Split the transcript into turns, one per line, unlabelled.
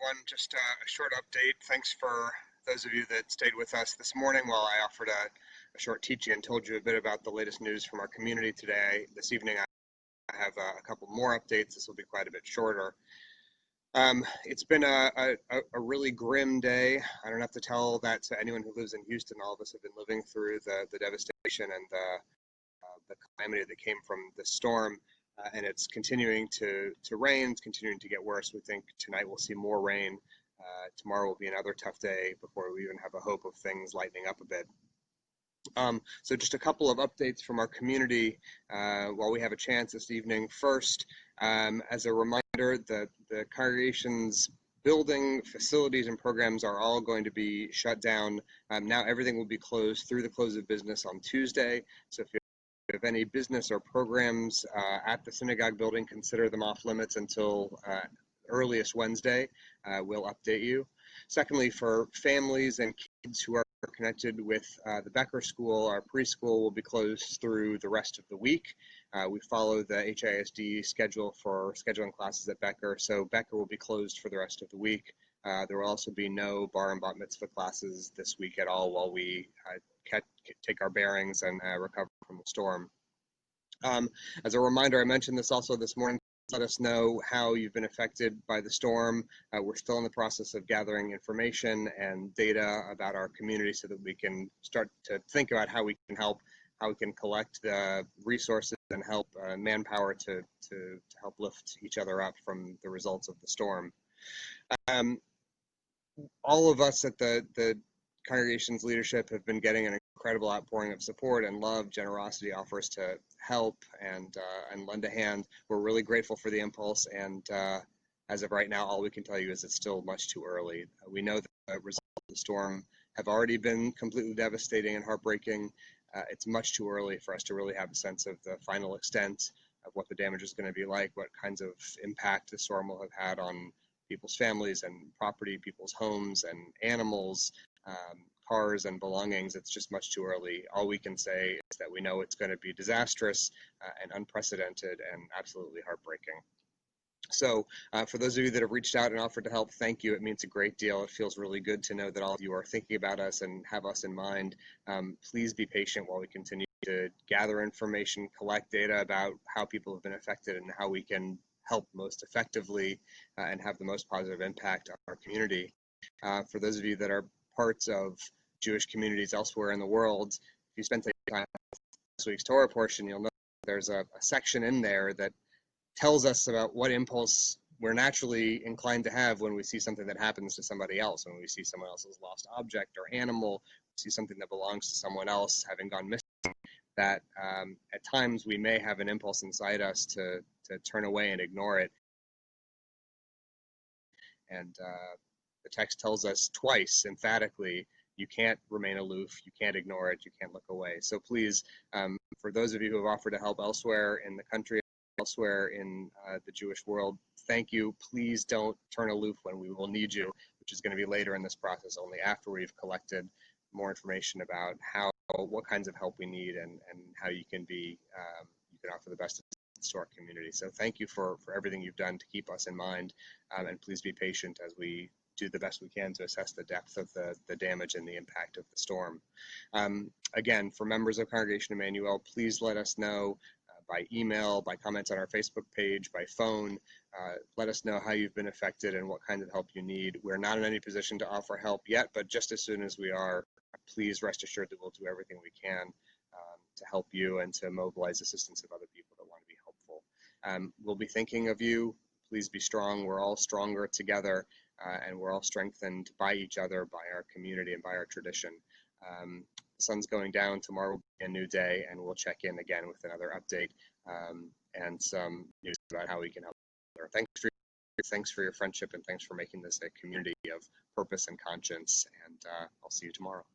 everyone. Just a short update. Thanks for those of you that stayed with us this morning while I offered a short teaching and told you a bit about the latest news from our community today. This evening, I have a couple more updates. This will be quite a bit shorter. It's been a really grim day. I don't have to tell that to anyone who lives in Houston. All of us have been living through the devastation and the calamity that came from the storm. And it's continuing to rain. It's continuing to get worse. We think tonight we'll see more rain. Tomorrow will be another tough day before we even have a hope of things lightening up a bit. So just a couple of updates from our community while we have a chance this evening. First, as a reminder, the congregation's building, facilities, and programs are all going to be shut down. Now everything will be closed through the close of business on Tuesday. So if you have any business or programs at the synagogue building, consider them off limits until earliest Wednesday. We'll update you. Secondly, for families and kids who are connected with the Becker School, our preschool will be closed through the rest of the week. We follow the HISD schedule for scheduling classes at Becker, so Becker will be closed for the rest of the week. There will also be no bar and bat mitzvah classes this week at all while we take our bearings and recover from the storm. As a reminder, I mentioned this also this morning. Let us know how you've been affected by the storm. We're still in the process of gathering information and data about our community so that we can start to think about how we can help, how we can collect the resources and help manpower to help lift each other up from the results of the storm. All of us at the congregation's leadership have been getting an incredible outpouring of support and love, generosity, offers to help and lend a hand. We're really grateful for the impulse, and as of right now, all we can tell you is it's still much too early. We know that the results of the storm have already been completely devastating and heartbreaking. It's much too early for us to really have a sense of the final extent of what the damage is going to be like, what kinds of impact the storm will have had on people's families and property, people's homes and animals, cars and belongings. It's just much too early. All we can say is that we know it's going to be disastrous and unprecedented and absolutely heartbreaking. So for those of you that have reached out and offered to help, thank you. It means a great deal. It feels really good to know that all of you are thinking about us and have us in mind. Please be patient while we continue to gather information, collect data about how people have been affected and how we can help most effectively and have the most positive impact on our community. For those of you that are parts of Jewish communities elsewhere in the world, if you spent time with this week's Torah portion, you'll know there's a section in there that tells us about what impulse we're naturally inclined to have when we see something that happens to somebody else, when we see someone else's lost object or animal, see something that belongs to someone else having gone missing, that at times we may have an impulse inside us to turn away and ignore it. And the text tells us twice, emphatically, you can't remain aloof, you can't ignore it, you can't look away. So please, for those of you who have offered to help elsewhere in the country, elsewhere in the Jewish world, thank you. Please don't turn aloof when we will need you, which is going to be later in this process, only after we've collected more information about what kinds of help we need and how you can offer the best to our community. So thank you for everything you've done to keep us in mind, and please be patient as we do the best we can to assess the depth of the damage and the impact of the storm. Again, for members of Congregation Emanu, please let us know by email, by comments on our Facebook page, by phone. Let us know how you've been affected and what kind of help you need. We're not in any position to offer help yet, but just as soon as we are, please rest assured that we'll do everything we can to help you and to mobilize assistance of other people that want to be helpful. We'll be thinking of you. Please be strong. We're all stronger together, and we're all strengthened by each other, by our community, and by our tradition. The sun's going down. Tomorrow will be a new day, and we'll check in again with another update and some news about how we can help. Thanks for your friendship, and thanks for making this a community of purpose and conscience, and I'll see you tomorrow.